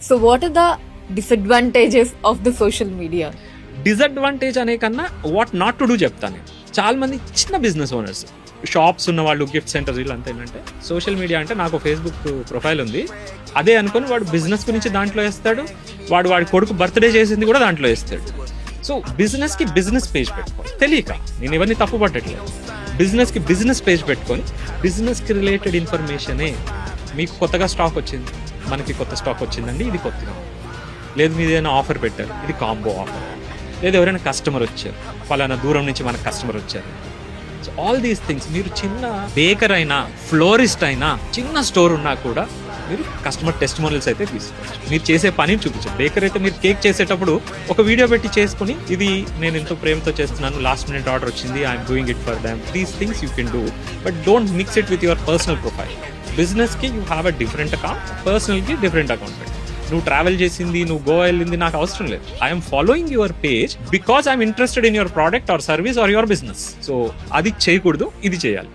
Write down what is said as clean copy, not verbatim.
So what are the disadvantages of the social media? Disadvantage అనే కన్నా what not to do చెప్తాను నేను. చాలా మంది చిన్న బిజినెస్ ఓనర్స్, షాప్స్ ఉన్న వాళ్ళు, గిఫ్ట్ సెంటర్స్, వీళ్ళంతా ఏంటంటే సోషల్ మీడియా అంటే నాకు ఫేస్బుక్ ప్రొఫైల్ ఉంది అదే అనుకొని వాడు బిజినెస్ గురించి దాంట్లో వేస్తాడు, వాడి కొడుకు బర్త్డే చేసింది కూడా దాంట్లో వేస్తాడు. సో బిజినెస్కి బిజినెస్ పేజ్ పెట్టుకోవాలి. తెలియక నేను ఎవరిని తప్పు పట్టట్లేదు. బిజినెస్కి బిజినెస్ పేజ్ పెట్టుకొని బిజినెస్కి రిలేటెడ్ ఇన్ఫర్మేషనే, మీకు కొత్తగా స్టాక్ వచ్చింది, మనకి కొత్త స్టాక్ వచ్చిందండి, ఇది కొత్తగా, లేదు మీరు ఏదైనా ఆఫర్ పెట్టారు, ఇది కాంబో ఆఫర్, లేదు ఎవరైనా కస్టమర్ వచ్చారు, పలానా దూరం నుంచి మనకు కస్టమర్ వచ్చారు. సో ఆల్ దీస్ థింగ్స్, మీరు చిన్న బేకర్ అయినా, ఫ్లోరిస్ట్ అయినా, చిన్న స్టోర్ ఉన్నా కూడా మీరు కస్టమర్ టెస్టిమోనియల్స్ అయితే తీసుకోవచ్చు. మీరు చేసే పనిని చూపించండి. బేకర్ అయితే మీరు కేక్ చేసేటప్పుడు ఒక వీడియో పెట్టి చేసుకుని, ఇది నేను ఎంతో ప్రేమతో చేస్తున్నాను, లాస్ట్ మినిట్ ఆర్డర్ వచ్చింది, I'm doing it for them, these things you can do, but don't mix it with your personal profile. బిజినెస్కి you have a different account, పర్సనల్కి డిఫరెంట్ అకౌంట్. నువ్వు ట్రావెల్ చేసింది, నువ్వు గోవా వెళ్ళింది నాకు అవసరం లేదు. I'm following your page because I'm interested in your product or service or your business. So అది చేయకూడదు, ఇది చేయాలి.